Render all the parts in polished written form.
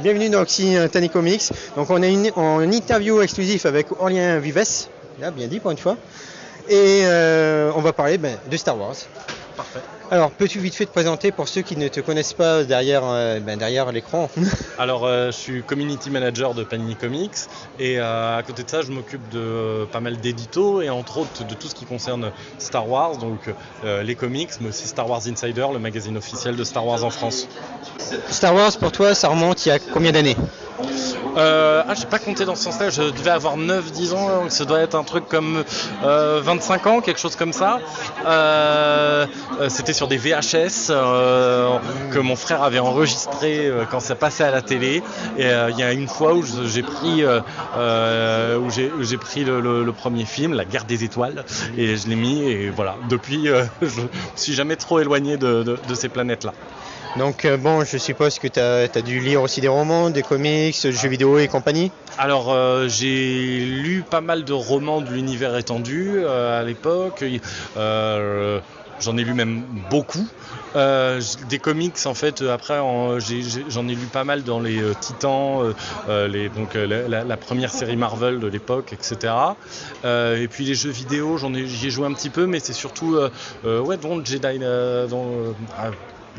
Bienvenue dans Tiny Comics. Donc on est en interview exclusif avec Aurélien Vives, là bien dit pour une fois, et on va parler de Star Wars. Parfait. Alors peux-tu vite fait te présenter pour ceux qui ne te connaissent pas derrière l'écran? Alors je suis community manager de Panini Comics et à côté de ça je m'occupe de pas mal d'éditos et entre autres de tout ce qui concerne Star Wars, donc les comics, mais aussi Star Wars Insider, le magazine officiel de Star Wars en France. Star Wars pour toi ça remonte il y a combien d'années? J'ai pas compté dans ce sens-là, je devais avoir 9-10 ans, donc ça doit être un truc comme 25 ans, quelque chose comme ça. C'était sur des VHS que mon frère avait enregistré quand ça passait à la télé. Et il y a une fois où j'ai pris le premier film, La Guerre des Étoiles, et je l'ai mis, et voilà. Depuis, je me suis jamais trop éloigné de ces planètes-là. Donc je suppose que tu as dû lire aussi des romans, des comics, des jeux vidéo et compagnie. Alors j'ai lu pas mal de romans de l'univers étendu à l'époque. J'en ai lu même beaucoup. Des comics en fait, après j'en ai lu pas mal dans les Titans, la première série Marvel de l'époque, etc. Et puis les jeux vidéo, j'y ai joué un petit peu, mais c'est surtout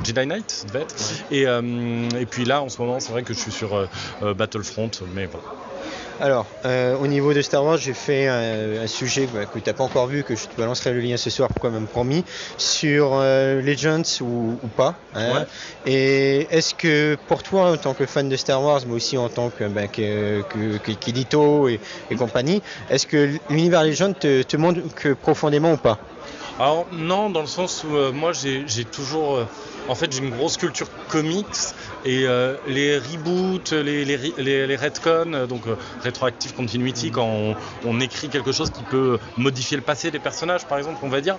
Jedi Knight, ça devait être. Et puis là, en ce moment, c'est vrai que je suis sur Battlefront, mais voilà. Alors, au niveau de Star Wars, j'ai fait un sujet que tu n'as pas encore vu, que je te balancerai le lien ce soir, comme même promis, sur Legends ou pas. Hein. Ouais. Et est-ce que pour toi, en tant que fan de Star Wars, mais aussi en tant qu'édito et compagnie, est-ce que l'univers Legends te manque profondément ou pas? Alors non, dans le sens où moi j'ai toujours... j'ai une grosse culture comics et les reboots, les retcons, donc Retroactive Continuity, quand on écrit quelque chose qui peut modifier le passé des personnages par exemple, on va dire,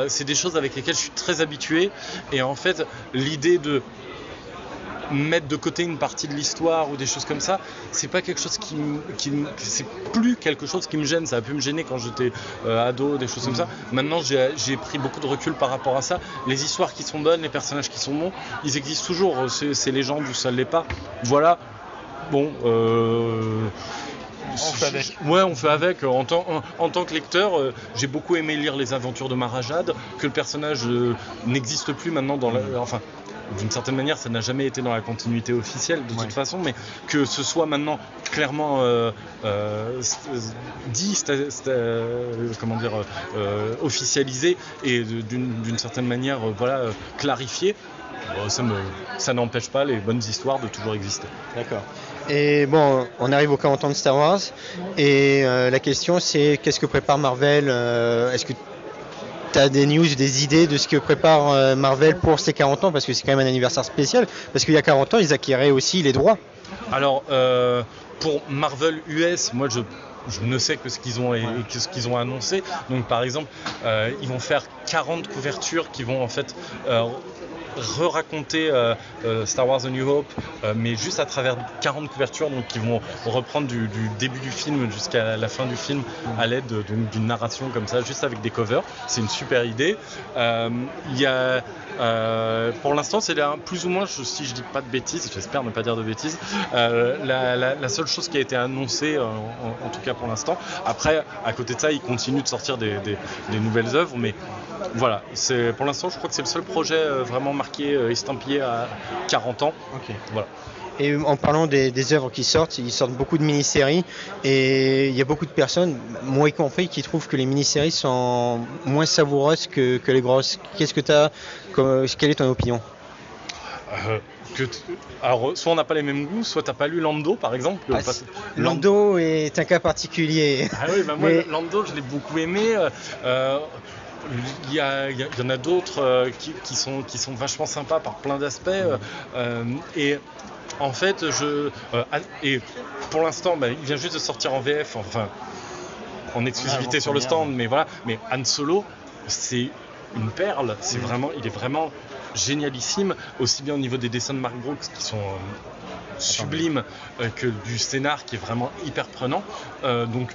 c'est des choses avec lesquelles je suis très habitué. Et en fait l'idée de mettre de côté une partie de l'histoire ou des choses comme ça, c'est pas quelque chose c'est plus quelque chose qui me gêne. Ça a pu me gêner quand j'étais ado, des choses comme ça. Maintenant j'ai pris beaucoup de recul par rapport à ça. Les histoires qui sont bonnes, les personnages qui sont bons, ils existent toujours. C'est légende ou ça l'est pas, voilà. Bon, on fait avec. Ouais, on fait avec. En tant que lecteur, j'ai beaucoup aimé lire les aventures de Mara Jade, que le personnage n'existe plus maintenant d'une certaine manière, ça n'a jamais été dans la continuité officielle de toute façon, mais que ce soit maintenant clairement officialisé et d'une certaine manière clarifié, ça n'empêche pas les bonnes histoires de toujours exister. D'accord. Et bon, on arrive au 40 ans de Star Wars, et la question c'est qu'est-ce que prépare Marvel? Est-ce que tu as des news, des idées de ce que prépare Marvel pour ces 40 ans? Parce que c'est quand même un anniversaire spécial, parce qu'il y a 40 ans, ils acquéraient aussi les droits. Alors, pour Marvel US, moi je ne sais que ce qu'ils ont annoncé. Donc par exemple, ils vont faire 40 couvertures qui vont en fait re-raconter Star Wars A New Hope, mais juste à travers 40 couvertures, donc qui vont reprendre du début du film jusqu'à la fin du film à l'aide d'une narration comme ça, juste avec des covers. C'est une super idée. Il y a pour l'instant, c'est plus ou moins, si je dis pas de bêtises, j'espère ne pas dire de bêtises, la seule chose qui a été annoncée, en tout cas pour l'instant. Après, à côté de ça, ils continuent de sortir des nouvelles œuvres, mais voilà, pour l'instant, je crois que c'est le seul projet vraiment marqué, estampillé à 40 ans. Okay. Voilà. Et en parlant des œuvres qui sortent, ils sortent beaucoup de mini-séries, et il y a beaucoup de personnes, moi y compris, qui trouvent que les mini-séries sont moins savoureuses que les grosses. Quelle est ton opinion? Alors, soit on n'a pas les mêmes goûts, soit t'as pas lu Lando par exemple. Lando est un cas particulier. Ah oui, moi Lando, je l'ai beaucoup aimé. Il y en a d'autres qui sont vachement sympas par plein d'aspects. Et en fait, et pour l'instant, il vient juste de sortir en VF, en exclusivité sur le stand, mais voilà. Mais Han Solo, c'est une perle. Il est vraiment génialissime, aussi bien au niveau des dessins de Mark Brooks qui sont sublimes que du scénar qui est vraiment hyper prenant. Donc,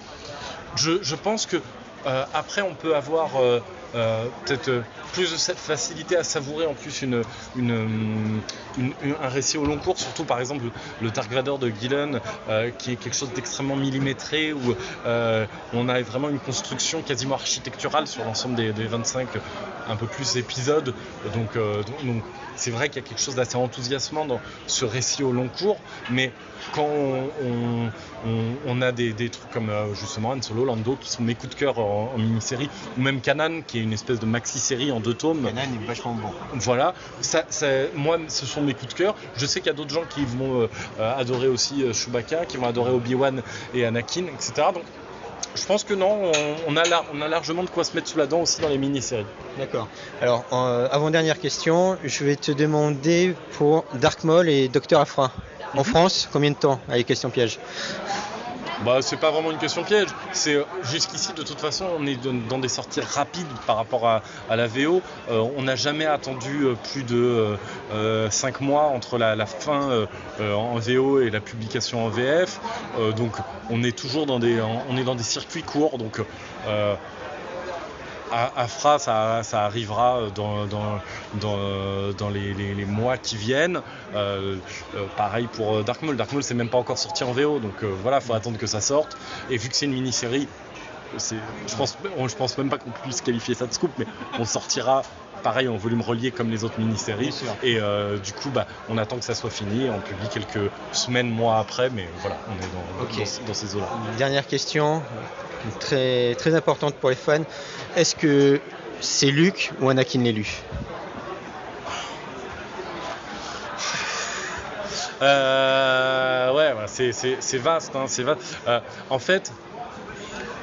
je pense que après, on peut avoir peut-être plus de cette facilité à savourer en plus un récit au long cours, surtout par exemple le Dark Vador de Gillen, qui est quelque chose d'extrêmement millimétré, où on a vraiment une construction quasiment architecturale sur l'ensemble des 25 un peu plus épisodes. Donc c'est vrai qu'il y a quelque chose d'assez enthousiasmant dans ce récit au long cours, mais quand on a des trucs comme justement Han Solo, Lando, qui sont mes coups de cœur en mini-série, ou même Kanan, qui est une espèce de maxi-série en 2 tomes. Kanan est vachement bon. Voilà, moi ce sont mes coups de cœur. Je sais qu'il y a d'autres gens qui vont adorer aussi Chewbacca, qui vont adorer Obi-Wan et Anakin, etc. Donc je pense que non, on a largement de quoi se mettre sous la dent aussi dans les mini-séries. D'accord. Alors, avant-dernière question, je vais te demander pour Dark Maul et Dr. Aphra. En France, combien de temps avec question piège? Bah, c'est pas vraiment une question piège. C'est jusqu'ici, de toute façon, on est dans des sorties rapides par rapport à la VO. On n'a jamais attendu plus de 5 mois entre la fin en VO et la publication en VF. Donc, on est toujours dans des circuits courts. Donc, Aphra, ça arrivera dans les mois qui viennent. Pareil pour Dark Maul. Dark Maul, c'est même pas encore sorti en VO, donc voilà, faut attendre que ça sorte. Et vu que c'est une mini-série, je pense même pas qu'on puisse qualifier ça de scoop, mais on sortira pareil en volume relié comme les autres mini-séries. Et du coup, on attend que ça soit fini et on publie quelques semaines, mois après, mais voilà, on est dans ces eaux-là. Dernière question, très, très importante pour les fans. Est-ce que c'est Luke ou Anakin l'élu? Ouais, c'est vaste, hein, c'est vaste. En fait,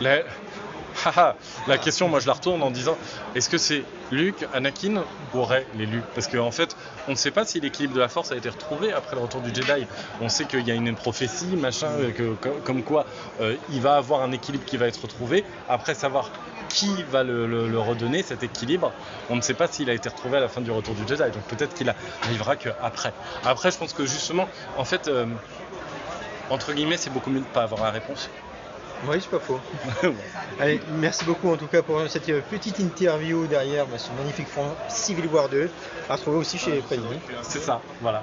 la question, moi je la retourne en disant, est-ce que c'est Luke, Anakin ou Rey l'élu? Parce qu'en fait, on ne sait pas si l'équilibre de la Force a été retrouvé après le retour du Jedi. On sait qu'il y a une prophétie, machin, comme quoi il va avoir un équilibre qui va être retrouvé. Après, savoir qui va le redonner, cet équilibre, on ne sait pas s'il a été retrouvé à la fin du retour du Jedi. Donc peut-être qu'il arrivera qu'après. Après, je pense que justement, en fait, entre guillemets, c'est beaucoup mieux de ne pas avoir la réponse. Oui, c'est pas faux. Allez, merci beaucoup en tout cas pour cette petite interview derrière ce magnifique fond Civil War 2, à retrouver aussi chez Panini. C'est ça, voilà.